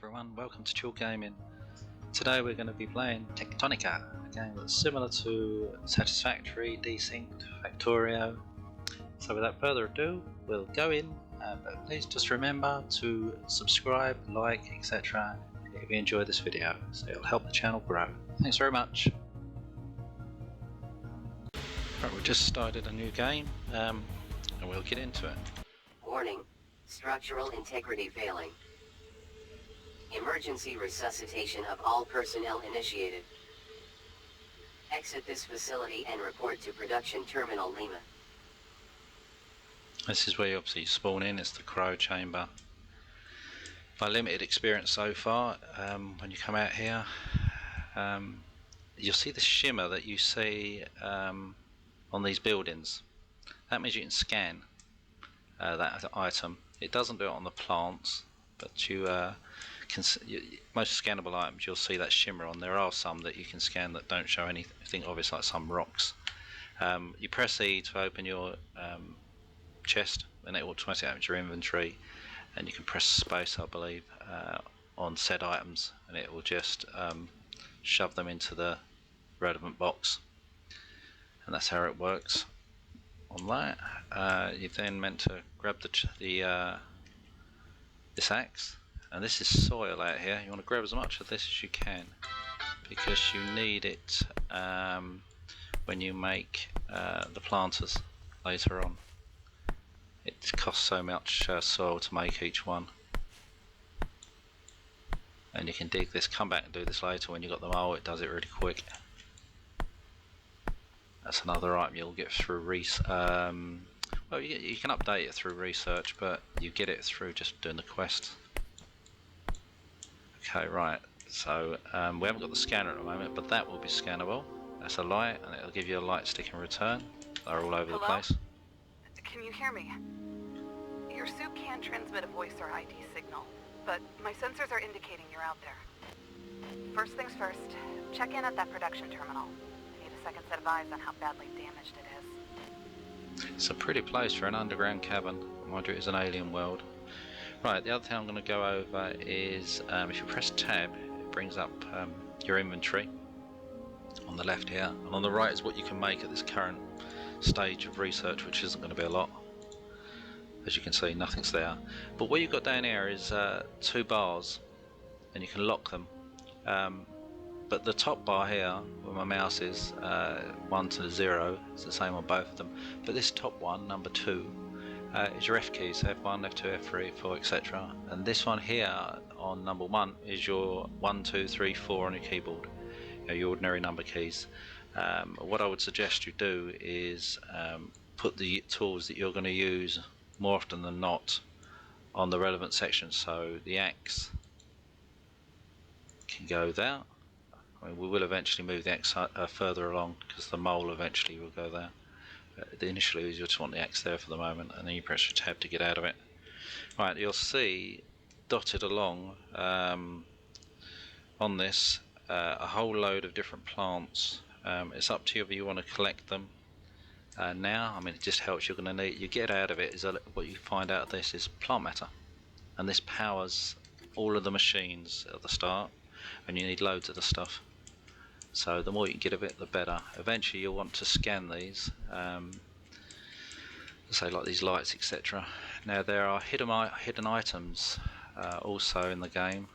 everyone, welcome to Chill Gaming. Today we're going to be playing Techtonica, a game that's similar to Satisfactory, Desynced, Factorio. So without further ado, we'll go in, but please just remember to subscribe, like, etc. if you enjoy this video, so it'll help the channel grow. Thanks very much. Right, we've just started a new game, and we'll get into it. Warning, structural integrity failing. Emergency resuscitation of all personnel initiated. Exit this facility and report to Production Terminal Lima. This is where you obviously spawn in, it's the crow chamber. By limited experience so far, when you come out here, you'll see the shimmer that you see on these buildings. That means you can scan that item. It doesn't do it on the plants, but you most scannable items you'll see that shimmer on. There are some that you can scan that don't show anything obvious, like some rocks. You press E to open your chest and it automatically opens your inventory, and you can press space, I believe, on said items, and it will just shove them into the relevant box, and that's how it works on that. You're then meant to grab this axe, and this is soil out here. You want to grab as much of this as you can because you need it when you make the planters later on. It costs so much soil to make each one, and you can dig this, come back and do this later when you've got the mole. It does it really quick. That's another item you'll get through well, you can update it through research, but you get it through just doing the quest. Okay, right, so we haven't got the scanner at the moment, but that will be scannable. That's a light, and it'll give you a light stick in return. They're all over the place. Can you hear me? Your suit can transmit a voice or ID signal, but my sensors are indicating you're out there. First things first, check in at that production terminal. I need a second set of eyes on how badly damaged it is. It's a pretty place for an underground cavern. Mind you, it is an alien world. Right, the other thing I'm going to go over is if you press tab, it brings up your inventory on the left here, and on the right is what you can make at this current stage of research, which isn't going to be a lot. As you can see, nothing's there, but what you've got down here is 2 bars, and you can lock them, but the top bar here where my mouse is 1 to 0, it's the same on both of them, but this top one, number 2, is your F keys, so F1, F2, F3, F4, etc. And this one here on number 1 is your 1, 2, 3, 4 on your keyboard, your ordinary number keys. What I would suggest you do is put the tools that you're going to use more often than not on the relevant section. So the axe can go there. I mean, we will eventually move the axe further along because the mole eventually will go there. Initially you just want the axe there for the moment, and then you press your tab to get out of it. Right, you'll see dotted along on this a whole load of different plants. It's up to you if you want to collect them now. I mean, it just helps. You're going to need, you get out of it is what you find out of this is plant matter, and this powers all of the machines at the start, and you need loads of the stuff. So the more you can get of it, the better. Eventually you'll want to scan these, say like these lights, etc. Now there are hidden items also in the game,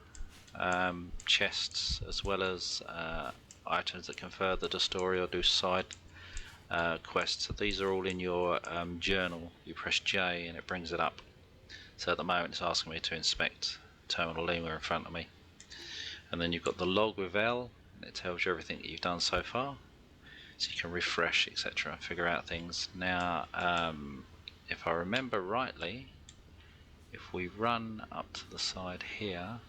chests, as well as items that can further the story or do side quests. So these are all in your journal. You press J and it brings it up. So at the moment it's asking me to inspect Terminal Lima in front of me. And then you've got the log with L, and it tells you everything that you've done so far. So you can refresh, etc., figure out things. Now, if I remember rightly, if we run up to the side here,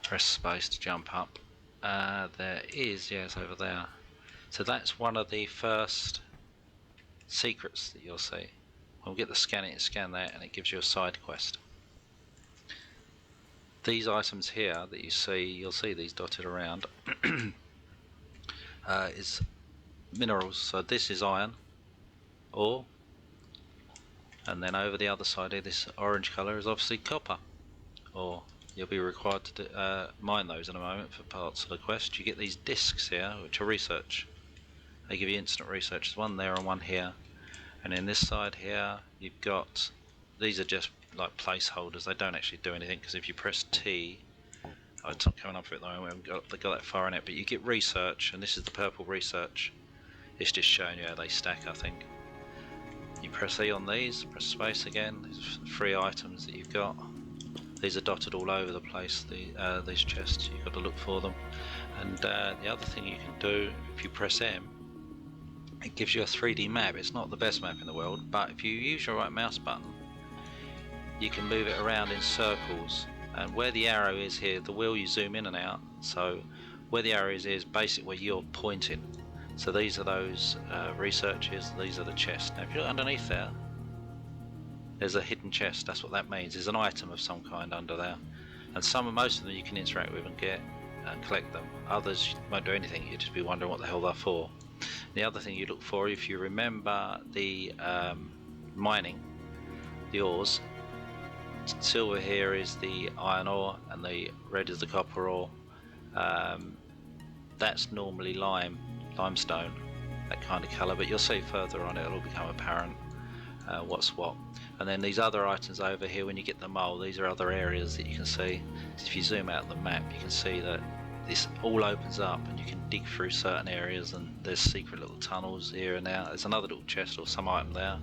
press space to jump up, there is, yes, over there. So that's one of the first secrets that you'll see. We'll get the scanning, scan that, and it gives you a side quest. These items here that you see, you'll see these dotted around, is minerals. So this is iron, ore, and then over the other side here, this orange colour is obviously copper. or you'll be required to mine those in a moment for parts of the quest. You get these discs here, which are research. They give you instant research. There's one there and one here. And in this side here, you've got, these are just like placeholders. They don't actually do anything, because if you press T, oh, it's not coming up for it though, we haven't got that far in it, but you get research, and this is the purple research. It's just showing you how they stack, I think. You press E on these, press space again, there's 3 items that you've got. These are dotted all over the place, these chests, you've got to look for them. And the other thing you can do, if you press M, it gives you a 3D map. It's not the best map in the world, but if you use your right mouse button, you can move it around in circles. And where the arrow is here, the wheel, you zoom in and out, so where the arrow is basically where you're pointing. So these are those researches, these are the chests. Now if you look underneath there, there's a hidden chest. That's what that means. There's an item of some kind under there, and most of them you can interact with and get and collect them. Others won't do anything, you'll just be wondering what the hell they're for. The other thing you look for, if you remember the mining, the ores, silver here is the iron ore and the red is the copper ore. That's normally limestone, that kind of colour, but you'll see further on it'll become apparent what's what. And then these other items over here, when you get the mole, these are other areas that you can see. So if you zoom out the map, you can see that this all opens up and you can dig through certain areas, and there's secret little tunnels here and there. There's another little chest or some item there,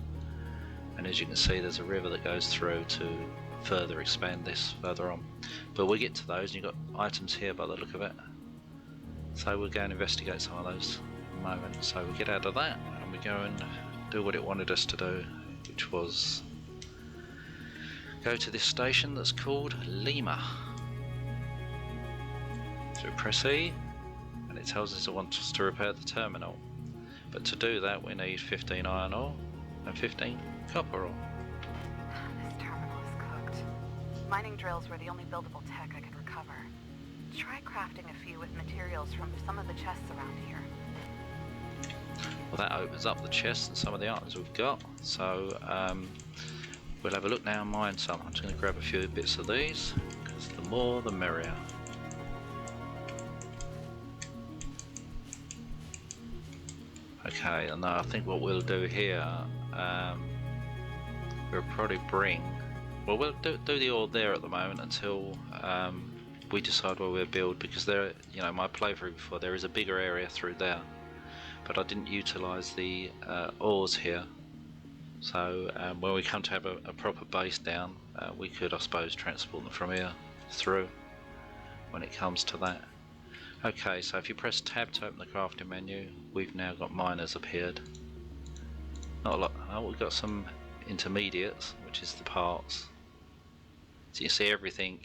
and as you can see there's a river that goes through to further expand this further on. But we'll get to those, and you've got items here by the look of it, so we'll go and investigate some of those in a moment. So we get out of that and we go and do what it wanted us to do, which was go to this station that's called Lima. So we press E and it tells us it wants us to repair the terminal, but to do that we need 15 iron ore and 15 copper ore. This terminal is cooked. Mining drills were the only buildable tech I could recover. Try crafting a few with materials from some of the chests around here. Well, that opens up the chests and some of the items we've got, so we'll have a look now and mine some. I'm just going to grab a few bits of these, because the more the merrier. Okay, and I think what we'll do here, we'll probably bring, well, we'll do the ore there at the moment until we decide where we'll build, because there, you know, my playthrough before, there is a bigger area through there, but I didn't utilise the ores here. So when we come to have a proper base down, we could, I suppose, transport them from here through when it comes to that. Okay, so if you press tab to open the crafting menu, we've now got miners appeared. Not a lot. Oh, we've got some intermediates, which is the parts. So you see everything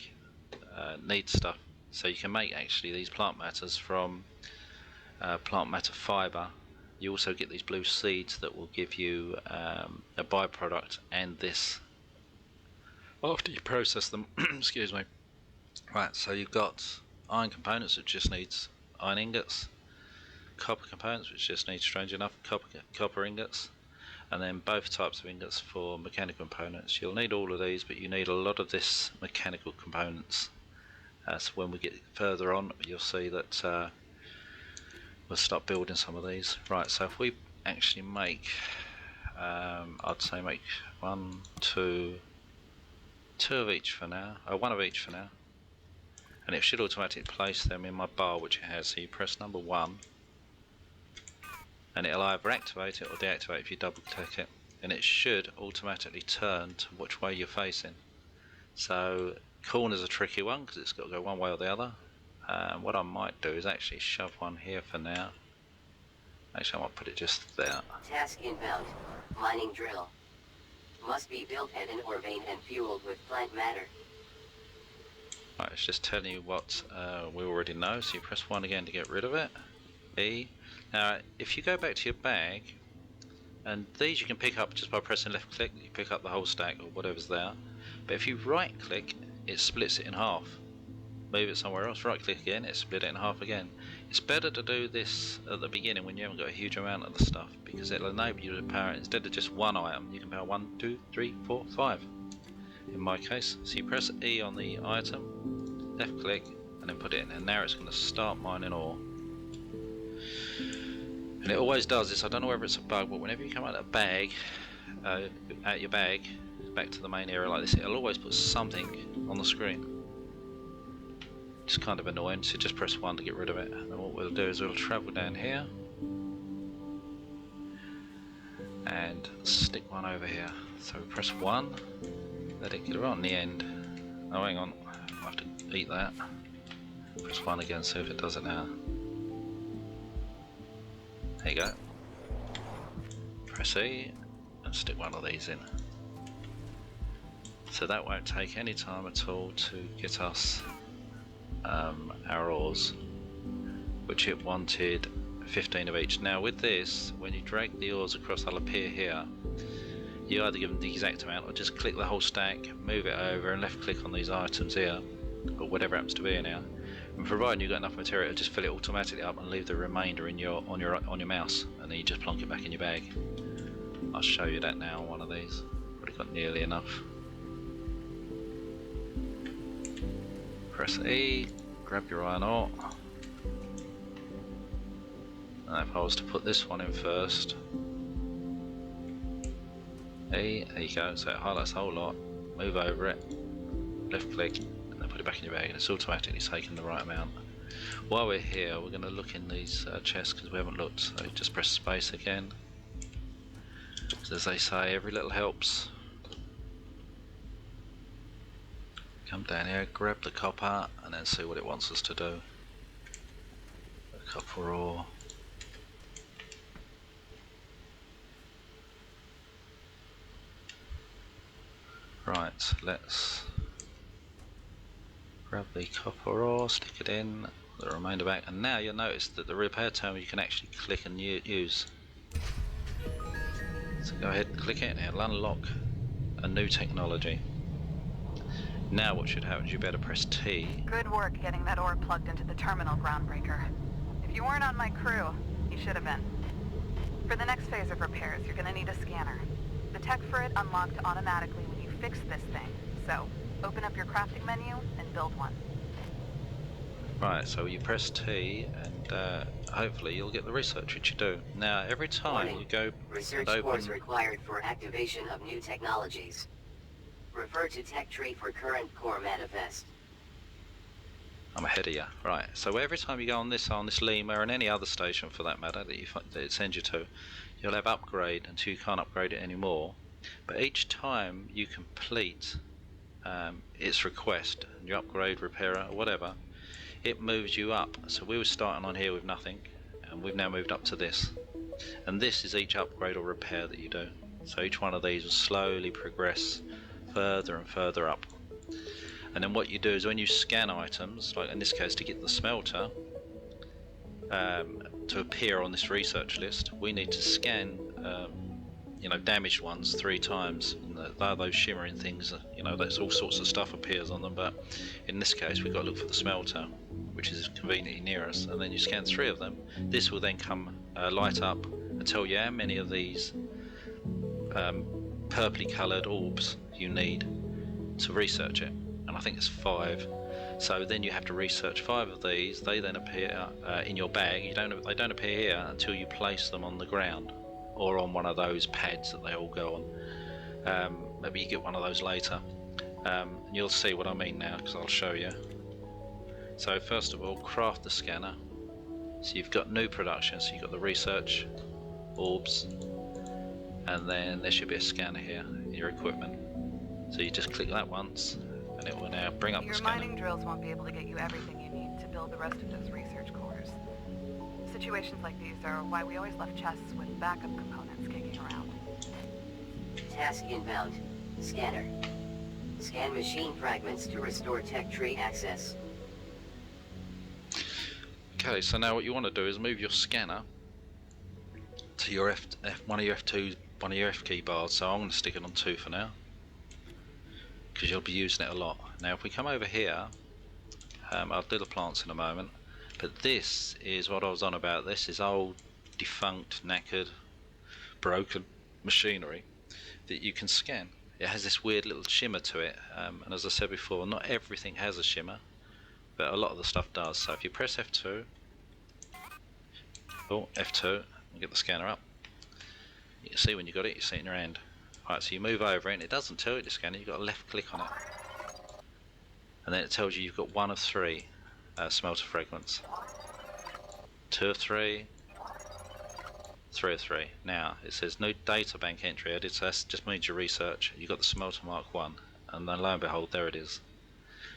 needs stuff. So you can make actually these plant matters from plant matter fibre. You also get these blue seeds that will give you a byproduct, and this after you process them. Excuse me. Right, so you've got iron components, which just needs iron ingots, copper components, which just needs, strange enough, copper ingots, and then both types of ingots for mechanical components. You'll need all of these, but you need a lot of this mechanical components. So when we get further on, you'll see that we'll start building some of these. Right, so if we actually make, I'd say make two of each for now, one of each for now, and it should automatically place them in my bar, which it has. So you press number 1 and it'll either activate it or deactivate if you double click it, and it should automatically turn to which way you're facing. So corner's a tricky one because it's got to go one way or the other. What I might do is actually shove one here for now. Actually, I might put it just there. Task inbound. Mining drill. Must be built at an ore vein and fueled with plant matter. Right, it's just telling you what we already know. So you press 1 again to get rid of it. E. Now, if you go back to your bag, and these you can pick up just by pressing left click, you pick up the whole stack or whatever's there. But if you right click, it splits it in half. Move it somewhere else, right click again, it split it in half again. It's better to do this at the beginning when you haven't got a huge amount of the stuff, because it'll enable you to power it. Instead of just one item, you can power 1, 2, 3, 4, 5. in my case. So you press E on the item, left click, and then put it in, and now it's going to start mining ore. And it always does this. I don't know whether it's a bug, but whenever you come out of a bag, out your bag, back to the main area like this, it'll always put something on the screen. It's kind of annoying, so just press 1 to get rid of it. And what we'll do is we'll travel down here and stick one over here. So we press 1, let it get right on the end. Oh, hang on, I have to eat that. Press 1 again, see if it does it now. There you go. Press E and stick one of these in. So that won't take any time at all to get us our ores, which it wanted 15 of each. Now with this, when you drag the ores across, they'll appear here. You either give them the exact amount or just click the whole stack, move it over and left click on these items here, or whatever happens to be in here. And providing you've got enough material, just fill it automatically up and leave the remainder in on your mouse, and then you just plonk it back in your bag. I'll show you that now on one of these. Probably got nearly enough. Press E, grab your iron ore. And if I was to put this one in first, E, there you go, so it highlights the whole lot, move over it, left click, and then put it back in your bag, and it's automatically taken the right amount. While we're here, we're going to look in these chests because we haven't looked, so just press space again. As they say, every little helps. Come down here, grab the copper, and then see what it wants us to do. The copper ore. Right, let's grab the copper ore, stick it in, the remainder back, and now you'll notice that the repair terminal you can actually click and use. So go ahead and click it and it'll unlock a new technology. Now what should happen is you better press T. Good work getting that ore plugged into the terminal, Groundbreaker. If you weren't on my crew, you should have been. For the next phase of repairs, you're gonna need a scanner. The tech for it unlocked automatically when you fix this thing, so open up your crafting menu and build one. Right, so you press T and hopefully you'll get the research which you do. Now every time you go research and cores open... required for activation of new technologies. Refer to tech tree for current core manifest. I'm ahead of you. Right, so every time you go on this lemur and any other station for that matter that it sends you to, you'll have upgrade until you can't upgrade it anymore. But each time you complete its request, your upgrade, repairer, or whatever, it moves you up. So we were starting on here with nothing, and we've now moved up to this. And this is each upgrade or repair that you do. So each one of these will slowly progress further and further up. And then what you do is when you scan items, like in this case to get the smelter to appear on this research list, we need to scan you know, damaged ones 3 times. And those shimmering things, you know, there's all sorts of stuff appears on them, but in this case we've got to look for the smelter, which is conveniently near us, and then you scan 3 of them. This will then come light up and tell you how many of these purpley coloured orbs you need to research it, and I think it's 5. So then you have to research 5 of these. They then appear in your bag. They don't appear here until you place them on the ground or on one of those pads that they all go on. Maybe you get one of those later, and you'll see what I mean now because I'll show you. So first of all, craft the scanner. So you've got new production, so you've got the research orbs, and then there should be a scanner here in your equipment. So you just click that once and it will now bring up the scanner. Your mining drills won't be able to get you everything you need to build the rest of those research cores. Situations like these are why we always left chests with backup components kicking around. Task inbound. Scanner. Scan machine fragments to restore tech tree access. Okay, so now what you want to do is move your scanner to your one of your F2, one of your F key bars. So I'm going to stick it on 2 for now, because you'll be using it a lot. Now if we come over here, I'll do the plants in a moment, but this is what I was on about. This is old, defunct, knackered, broken machinery that you can scan. it has this weird little shimmer to it, and as I said before, not everything has a shimmer, but a lot of the stuff does. So if you press F2, oh, F2, and get the scanner up, you can see when you got it, you see it in your hand. Right, so you move over it and it doesn't tell you the scanner, you've got to left click on it. And then it tells you you've got 1 of 3 smelter fragments. 2 of 3, 3 of 3. Now, it says no data bank entry added, so that just means your research. You've got the smelter mark 1, and then lo and behold, there it is.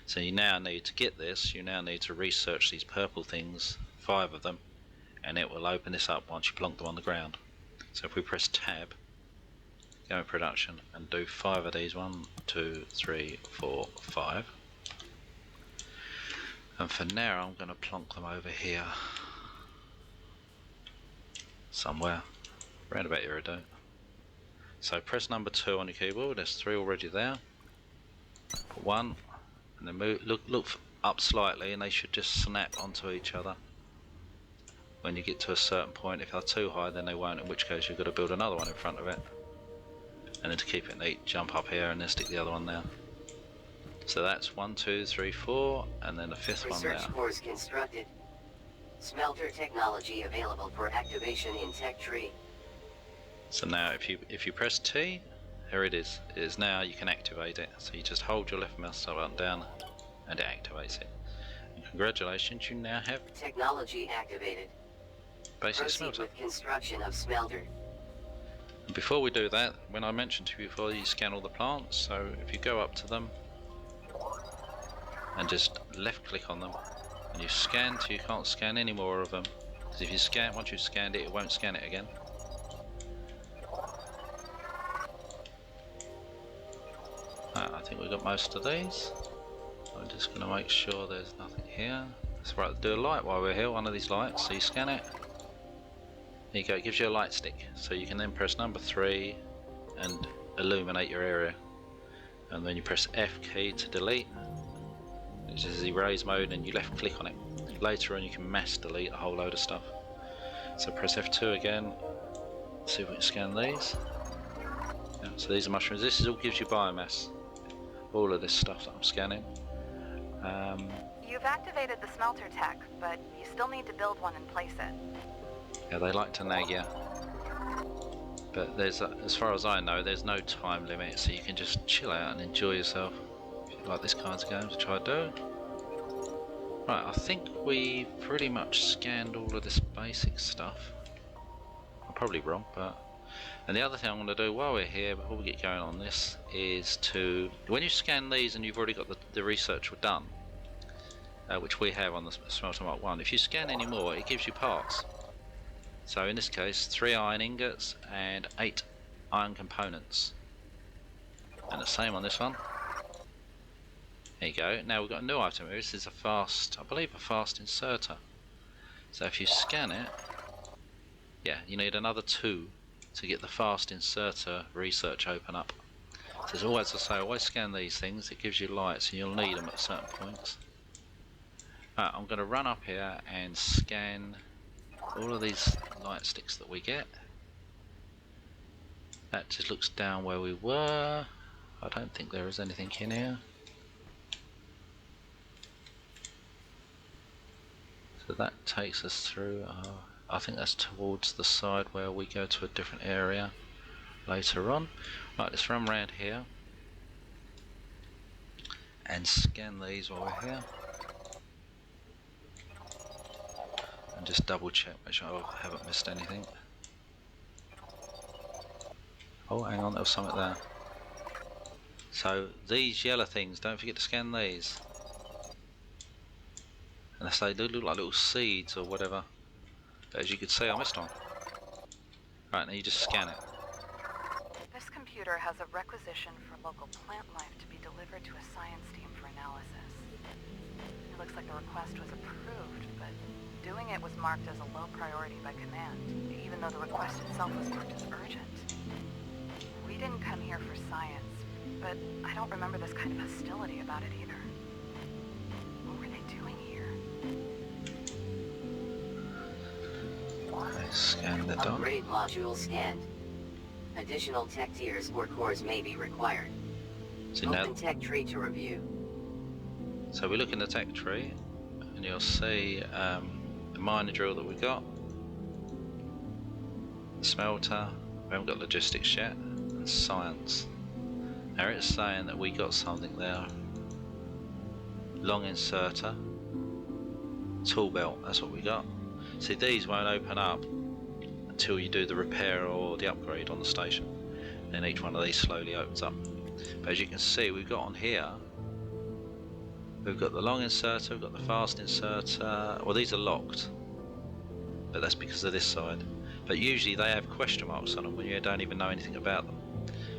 So you now need to get this, you now need to research these purple things, 5 of them, and it will open this up once you plonk them on the ground. So if we press tab, go in production, and do 5 of these, 1, 2, 3, 4, 5. And for now I'm going to plonk them over here. Somewhere. Round about here I don't. So press number 2 on your keyboard, there's 3 already there. Put 1, and then move, look up slightly and they should just snap onto each other. When you get to a certain point, if they're too high then they won't, in which case you've got to build another one in front of it. And then to keep it neat, jump up here and then stick the other one there. So that's 1, 2, 3, 4, and then the 5th one there. Research cores constructed. Smelter technology available for activation in Tech Tree. So now if you press T, here it is. It is now, you can activate it. So you just hold your left mouse button down and it activates it. And congratulations, you now have Technology activated. basic Proceed smelter. with construction of smelter. And before we do that, when I mentioned to you before, you scan all the plants. So if you go up to them and just left click on them, and you scan till you can't scan any more of them. Because if you scan, once you've scanned it, it won't scan it again. I think we've got most of these. I'm just going to make sure there's nothing here. That's right, do a light while we're here, one of these lights. So you scan it. There you go, it gives you a light stick. So you can then press number 3 and illuminate your area. And then you press F key to delete, which is erase mode, and you left click on it. Later on you can mass delete a whole load of stuff. So press F2 again, see if we can scan these. Yeah, so these are mushrooms. This all gives you biomass. All of this stuff that I'm scanning. You've activated the smelter tech, but you still need to build one and place it. Yeah, they like to nag you. But there's, as far as I know, there's no time limit, so you can just chill out and enjoy yourself. If you like this kind of games, try to do. Right, I think we've pretty much scanned all of this basic stuff. I'm probably wrong, but... And the other thing I'm going to do while we're here, before we get going on this, is to... When you scan these and you've already got the research done, which we have on the Smelter Mark 1, if you scan any more, it gives you parts. So in this case, 3 iron ingots and 8 iron components. And the same on this one. There you go. Now we've got a new item here. This is a fast, I believe a fast inserter. So if you scan it, yeah, you need another 2 to get the fast inserter research open up. So as always, I say, always scan these things. It gives you lights and you'll need them at certain points. Right, I'm going to run up here and scan all of these light sticks that we get. That just looks down where we were. I don't think there is anything in here. So that takes us through, I think that's towards the side where we go to a different area later on. Right, let's run around here and scan these while we're here. And just double check, make sure I haven't missed anything. Oh, hang on, there was something there. So these yellow things, don't forget to scan these. And they look like little seeds or whatever. But as you can see, I missed one. Right, now you just scan it. This computer has a requisition for local plant life to be delivered to a science team for analysis. It looks like the request was approved, but doing it was marked as a low priority by command, even though the request itself was marked as urgent. We didn't come here for science, but I don't remember this kind of hostility about it either. What were they doing here? Scan the dot. Upgrade module scanned. Additional tech tiers or cores may be required. So now, Open tech tree to review. so we look in the tech tree, and you'll see the mining drill that we got, the smelter. We haven't got logistics yet, and science. Now it's saying that we got something there. Long inserter, tool belt. That's what we got. See, these won't open up until you do the repair or the upgrade on the station. Then each one of these slowly opens up. But as you can see, we've got on here, we've got the long inserter, we've got the fast inserter. Well, these are locked, but that's because of this side. But usually they have question marks on them when you don't even know anything about them.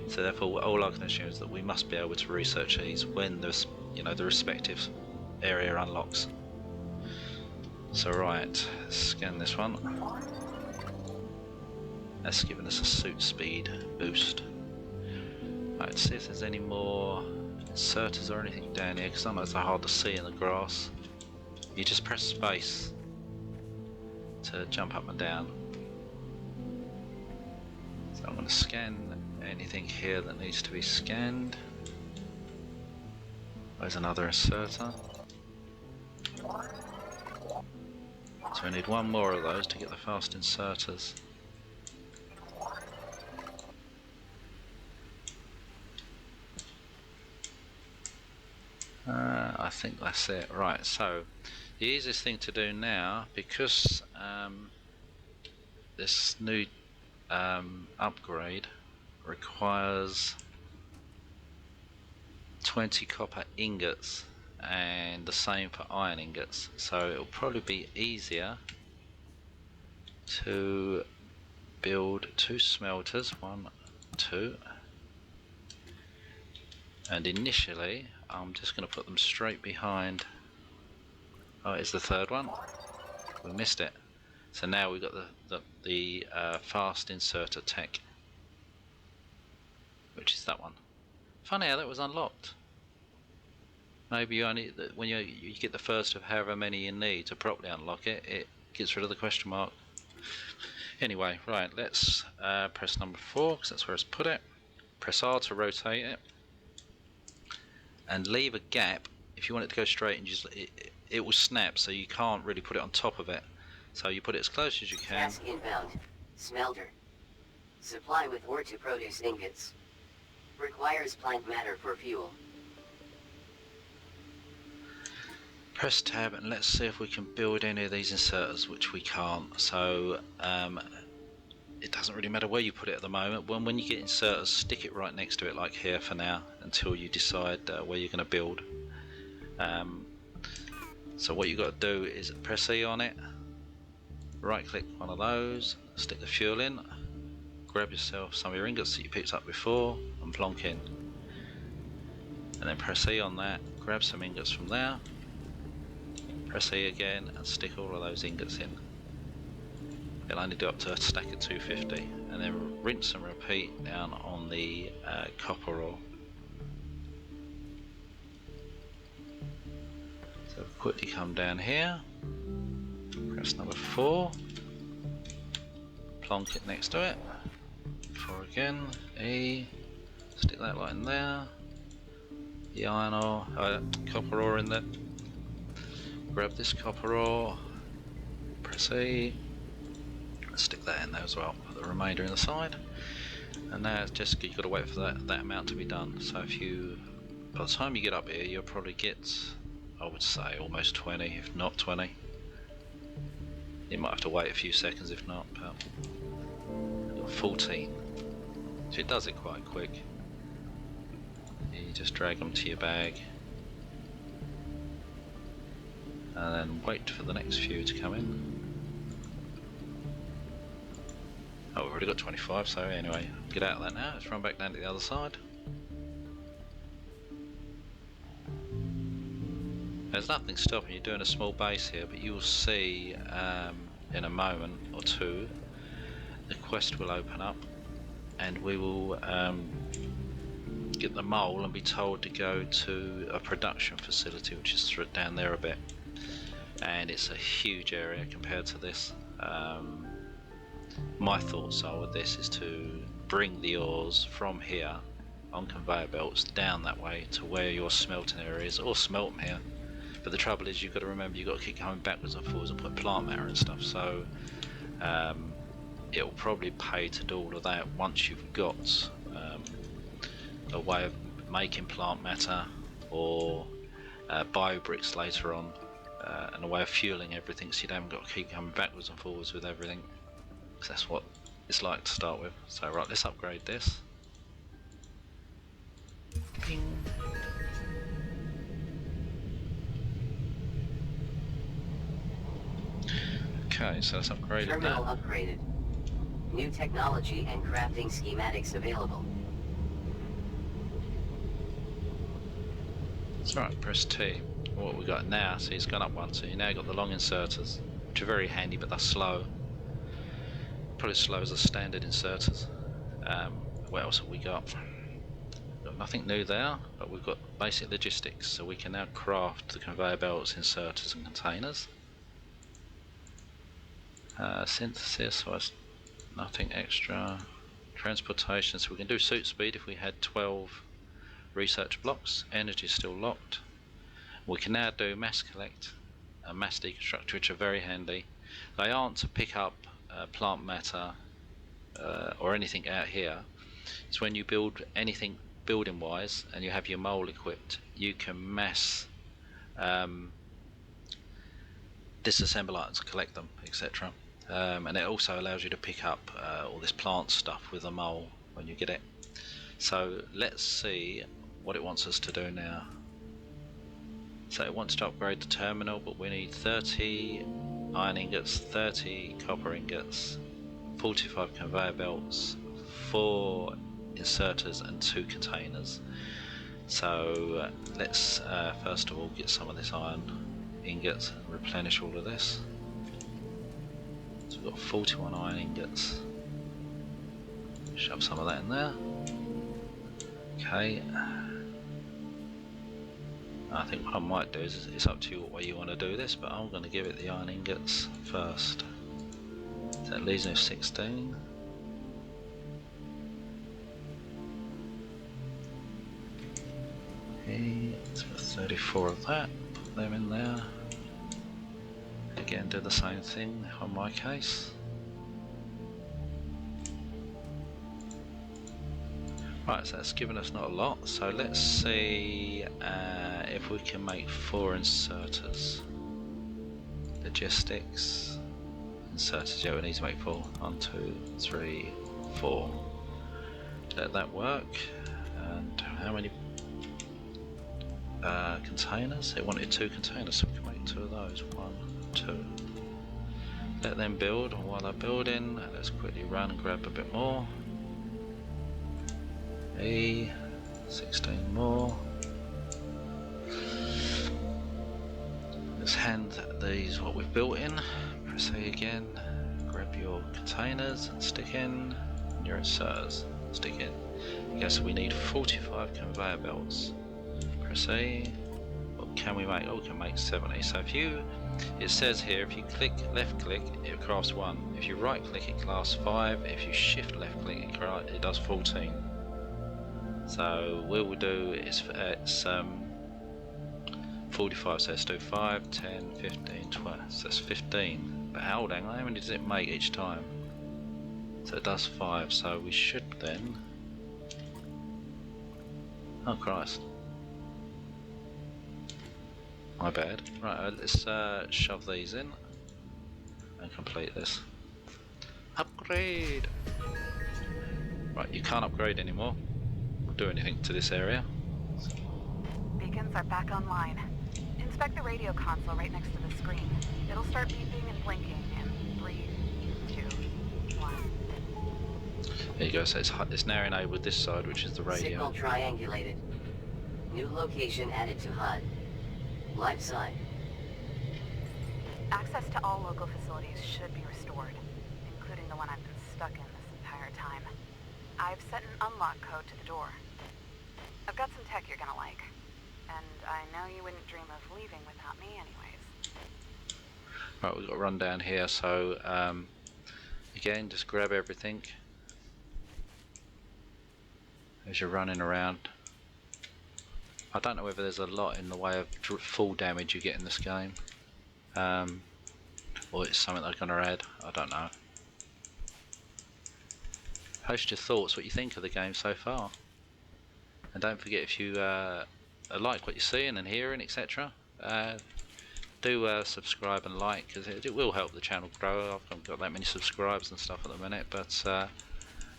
So therefore, all I can assume is that we must be able to research these when there's, you know, the respective area unlocks. So right, scan this one. That's given us a suit speed boost. Right, let's see if there's any more inserters or anything down here, because sometimes they're hard to see in the grass. You just press space to jump up and down. So I'm going to scan anything here that needs to be scanned. There's another inserter. So we need one more of those to get the fast inserters. I think that's it. Right, so the easiest thing to do now, because this new upgrade requires 20 copper ingots and the same for iron ingots, so it'll probably be easier to build 2 smelters, 1, 2, and initially I'm just going to put them straight behind. Oh, it's the 3rd one. We missed it. So now we've got the fast inserter tech, which is that one. Funny how that was unlocked. Maybe you only, when you get the first of however many you need to properly unlock it, it gets rid of the question mark. Anyway, right, let's press number 4 because that's where it's put it. Press R to rotate it, and leave a gap. If you want it to go straight, and just it will snap, so you can't really put it on top of it. So you put it as close as you can. Task inbound. Smelter. Supply with ore to produce ingots. Requires plant matter for fuel. Press tab and let's see if we can build any of these inserters, which we can't. So it doesn't really matter where you put it at the moment. When you get inserters, stick it right next to it, like here for now, until you decide where you're going to build. So what you've got to do is press E on it, right click one of those, stick the fuel in, grab yourself some of your ingots that you picked up before and plonk in, and then press E on that, grab some ingots from there, press E again and stick all of those ingots in. It'll only do up to a stack of 250, and then rinse and repeat down on the copper ore. So quickly come down here, press number 4, plonk it next to it, 4 again, E, stick that right in there, the iron ore, copper ore in there, grab this copper ore, press E, stick that in there as well, put the remainder in the side, and now it's just, you've got to wait for that amount to be done. So if you, by the time you get up here, you'll probably get, I would say, almost 20, if not 20. You might have to wait a few seconds if not, but 14. So it does it quite quick. You just drag them to your bag, and then wait for the next few to come in. Oh, we've already got 25, so anyway, get out of that now. Let's run back down to the other side. There's nothing stopping you doing a small base here, but you'll see in a moment or two the quest will open up, and we will get the mole and be told to go to a production facility, which is down there a bit, and it's a huge area compared to this. My thoughts are with this is to bring the ores from here on conveyor belts down that way to where your smelting area is, or smelt them here. But the trouble is, you've got to remember, you've got to keep coming backwards and forwards and put plant matter and stuff, so it'll probably pay to do all of that once you've got a way of making plant matter, or bio bricks later on, and a way of fueling everything, so you haven't got to keep coming backwards and forwards with everything, because that's what it's like to start with. So right, let's upgrade this. Ping. Okay, so let's upgrade that. Terminal upgraded. New technology and crafting schematics available. That's right, press T. What we got now, so he's gone up one, so you now got the long inserters, which are very handy, but they're slow. Probably as slow as the standard inserters. What else have we got? Got nothing new there, but we've got basic logistics, so we can now craft the conveyor belts, inserters and containers. Synthesis was nothing extra. Transportation, so we can do suit speed if we had 12 research blocks. Energy is still locked. We can now do mass collect and mass deconstruct, which are very handy. They aren't to pick up plant matter or anything out here. It's when you build anything building wise and you have your mole equipped, you can mass disassemble items, collect them, etc. And it also allows you to pick up all this plant stuff with a mole when you get it. So let's see what it wants us to do now. So it wants to upgrade the terminal, but we need 30 iron ingots, 30 copper ingots, 45 conveyor belts, 4 inserters and 2 containers. So let's first of all get some of this iron ingots and replenish all of this. So we've got 41 iron ingots. Shove some of that in there. Okay. I think what I might do is, it's up to you what way you want to do this, but I'm going to give it the iron ingots first. So that leaves me with 16. Okay, let's put 34 of that, put them in there. Again, do the same thing on my case. Right, so that's given us not a lot, so let's see if we can make 4 inserters. Logistics, inserters, yeah, we need to make 4. 1, 2, 3, 4. Let that work. And how many containers? It wanted 2 containers, so we can make 2 of those. 1, 2. Let them build, and while they're building, let's quickly run and grab a bit more. 16 more. Let's hand these what we've built in. Press A again. Grab your containers and stick in. And your inserters, stick in. Okay, so we need 45 conveyor belts. Press A. What can we make? Oh, we can make 70. So if you, it says here, if you click left click, it crafts 1. If you right click, it crafts 5. If you shift left click, it does 14. So what we'll do is it's 45, so let's do 5, 10, 15, 20, so that's 15. But hold on, how many does it make each time? So it does 5, so we should then... Oh Christ. My bad. Right, let's shove these in and complete this. Upgrade! Right, you can't upgrade anymore. Do anything to this area. Beacons are back online. Inspect the radio console right next to the screen. It'll start beeping and blinking in 3, 2, 1. There you go, so it's now enabled this side, which is the radio. Signal triangulated. New location added to HUD. Live sign. Access to all local facilities should be restored, including the one I've been stuck in this entire time. I've set an unlock code to the door. I've got some tech you're gonna like, and I know you wouldn't dream of leaving without me anyways. Right, we've got to run down here, so again, just grab everything. as you're running around. I don't know whether there's a lot in the way of full damage you get in this game, or it's something they're going to add. I don't know. Post your thoughts, what you think of the game so far, and don't forget, if you like what you're seeing and hearing, etc., do subscribe and like, because it will help the channel grow. I haven't got that many subscribers and stuff at the minute, but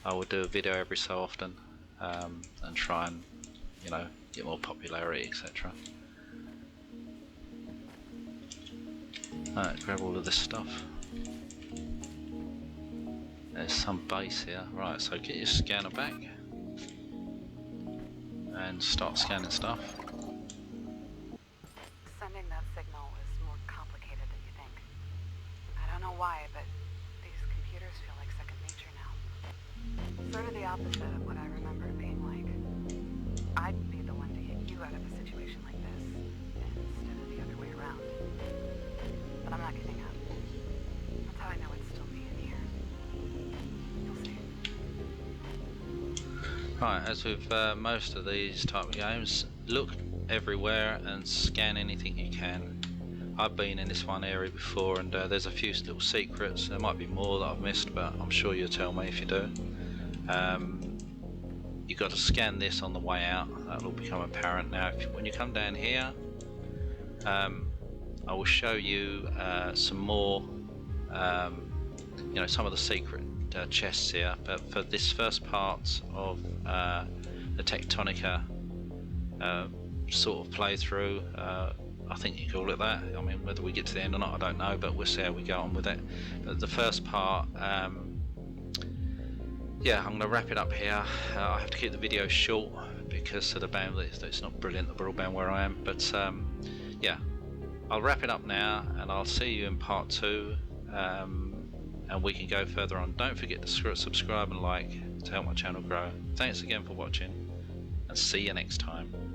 I will do a video every so often, and try and, you know, get more popularity, etc. Alright, grab all of this stuff. There's some base here. Right, so get your scanner back and start scanning stuff. Sending that signal is more complicated than you think. I don't know why, but these computers feel like second nature now. Sort of the opposite of what I remember it being like. I'd be the one to get you out of a situation like this, instead of the other way around. But I'm not giving up. That's how I know it's still me in here. You'll see. Right, as with most of these type of games, look everywhere and scan anything you can. I've been in this one area before, and there's a few little secrets. There might be more that I've missed, but I'm sure you'll tell me if you do. You've got to scan this on the way out. That'll all become apparent. Now, when you come down here, I will show you some more, you know, some of the secret chests here. But for this first part of the Techtonica sort of playthrough, I think you call it that. I mean, whether we get to the end or not, I don't know, but we'll see how we go on with it. But the first part, yeah, I'm going to wrap it up here. I have to keep the video short because of the bandwidth. It's not brilliant, the broadband where I am, but yeah, I'll wrap it up now, and I'll see you in part 2, and we can go further on. Don't forget to subscribe and like to help my channel grow. Thanks again for watching, and see you next time.